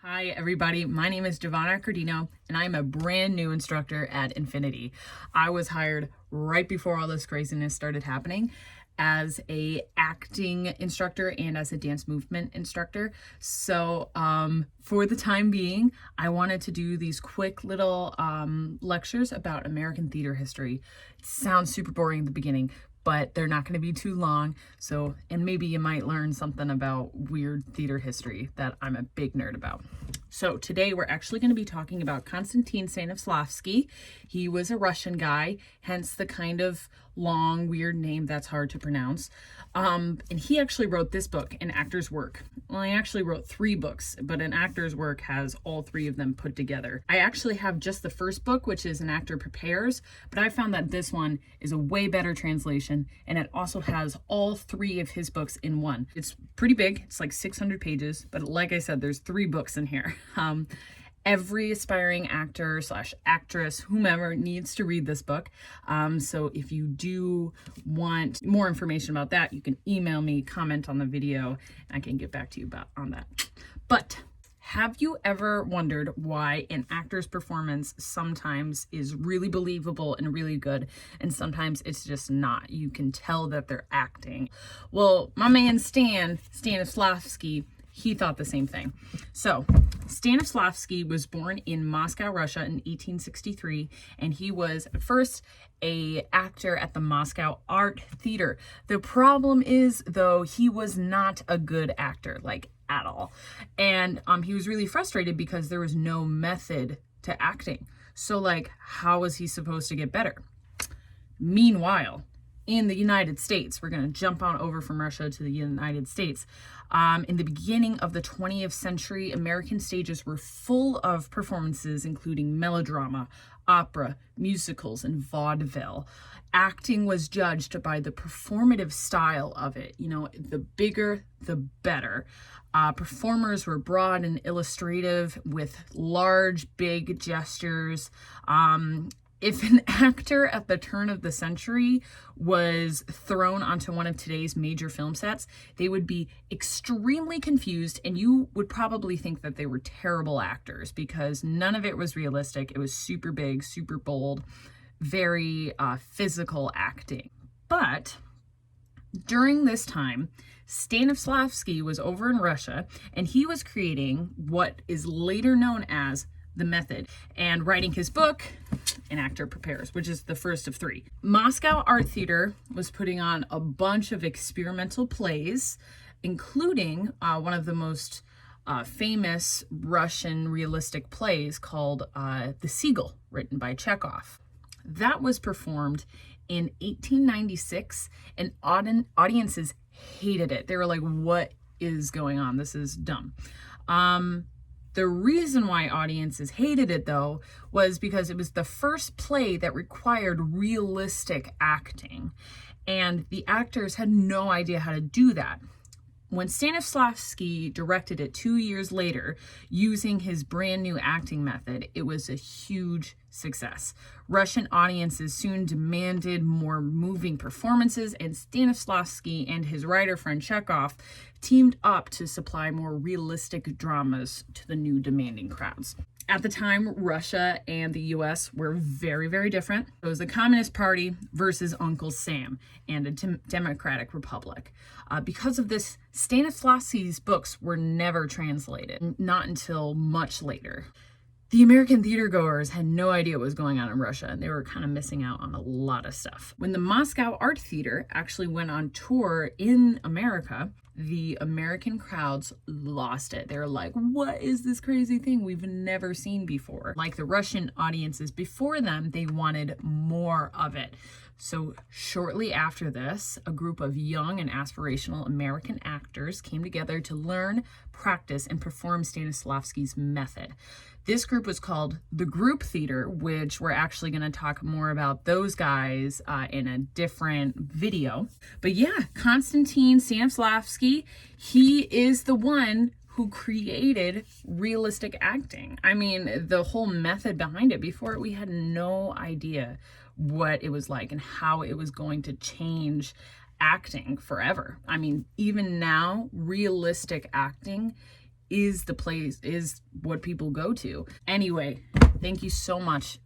Hi everybody, my name is Giovanna Accordino and I'm a brand new instructor at Infinity. I was hired right before all this craziness started happening as a acting instructor and as a dance movement instructor. So for the time being, I wanted to do these quick little lectures about American theater history. It sounds super boring at the beginning, but they're not going to be too long. So, and maybe you might learn something about weird theater history that I'm a big nerd about. So today we're actually going to be talking about Konstantin Stanislavski. He was a Russian guy, hence the kind of long, weird name that's hard to pronounce. And he actually wrote this book, An Actor's Work. Well, he actually wrote 3 books, but An Actor's Work has all 3 of them put together. I actually have just the first book, which is An Actor Prepares, but I found that this one is a way better translation, and it also has all 3 of his books in one. It's pretty big. It's like 600 pages, but like I said, there's 3 books in here. Every aspiring actor / actress, whomever, needs to read this book. So if you do want more information about that, you can email me, comment on the video, and I can get back to you on that. But have you ever wondered why an actor's performance sometimes is really believable and really good, and sometimes it's just not? You can tell that they're acting. Well, my man Stanislavski, he thought the same thing. So Stanislavski was born in Moscow, Russia in 1863, and he was at first an actor at the Moscow Art Theater. The problem is, though, he was not a good actor, like at all. And he was really frustrated because there was no method to acting. So like, how was he supposed to get better? Meanwhile, in the United States, we're going to jump on over from Russia to the United States. In the beginning of the 20th century, American stages were full of performances, including melodrama, opera, musicals, and vaudeville. Acting was judged by the performative style of it. You know, the bigger, the better. Performers were broad and illustrative with large, big gestures. If an actor at the turn of the century was thrown onto one of today's major film sets, they would be extremely confused, and you would probably think that they were terrible actors because none of it was realistic. It was super big, super bold, very physical acting. But during this time, Stanislavski was over in Russia, and he was creating what is later known as the method and writing his book, An Actor Prepares, which is the first of 3. Moscow Art Theater was putting on a bunch of experimental plays, including one of the most famous Russian realistic plays called The Seagull, written by Chekhov. That was performed in 1896, and audiences hated it. They were like, what is going on? This is dumb. The reason why audiences hated it, though, was because it was the first play that required realistic acting, and the actors had no idea how to do that. When Stanislavski directed it 2 years later, using his brand new acting method, it was a huge success. Russian audiences soon demanded more moving performances, and Stanislavski and his writer friend Chekhov teamed up to supply more realistic dramas to the new demanding crowds. At the time, Russia and the US were very, very different. It was the Communist Party versus Uncle Sam and a democratic republic. Because of this, Stanislavski's books were never translated, not until much later. The American theatergoers had no idea what was going on in Russia, and they were kind of missing out on a lot of stuff. When the Moscow Art Theater actually went on tour in America, the American crowds lost it. They were like, what is this crazy thing we've never seen before? Like the Russian audiences before them, they wanted more of it. So shortly after this, a group of young and aspirational American actors came together to learn, practice, and perform Stanislavski's method. This group was called the Group Theater, which we're actually going to talk more about those guys in a different video. But yeah, Konstantin Stanislavski, he is the one who created realistic acting. I mean, the whole method behind it, before we had no idea what it was like and how it was going to change acting forever. I mean, even now, realistic acting is the place, is what people go to. Anyway, thank you so much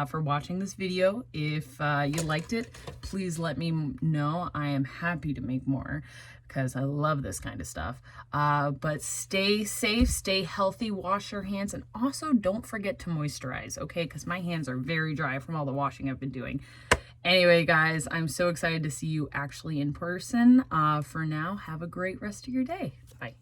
for watching this video. If you liked it, please let me know. I am happy to make more because I love this kind of stuff. But stay safe, stay healthy, wash your hands, and also don't forget to moisturize, okay? Because my hands are very dry from all the washing I've been doing. Anyway, guys, I'm so excited to see you actually in person. For now, have a great rest of your day. Bye.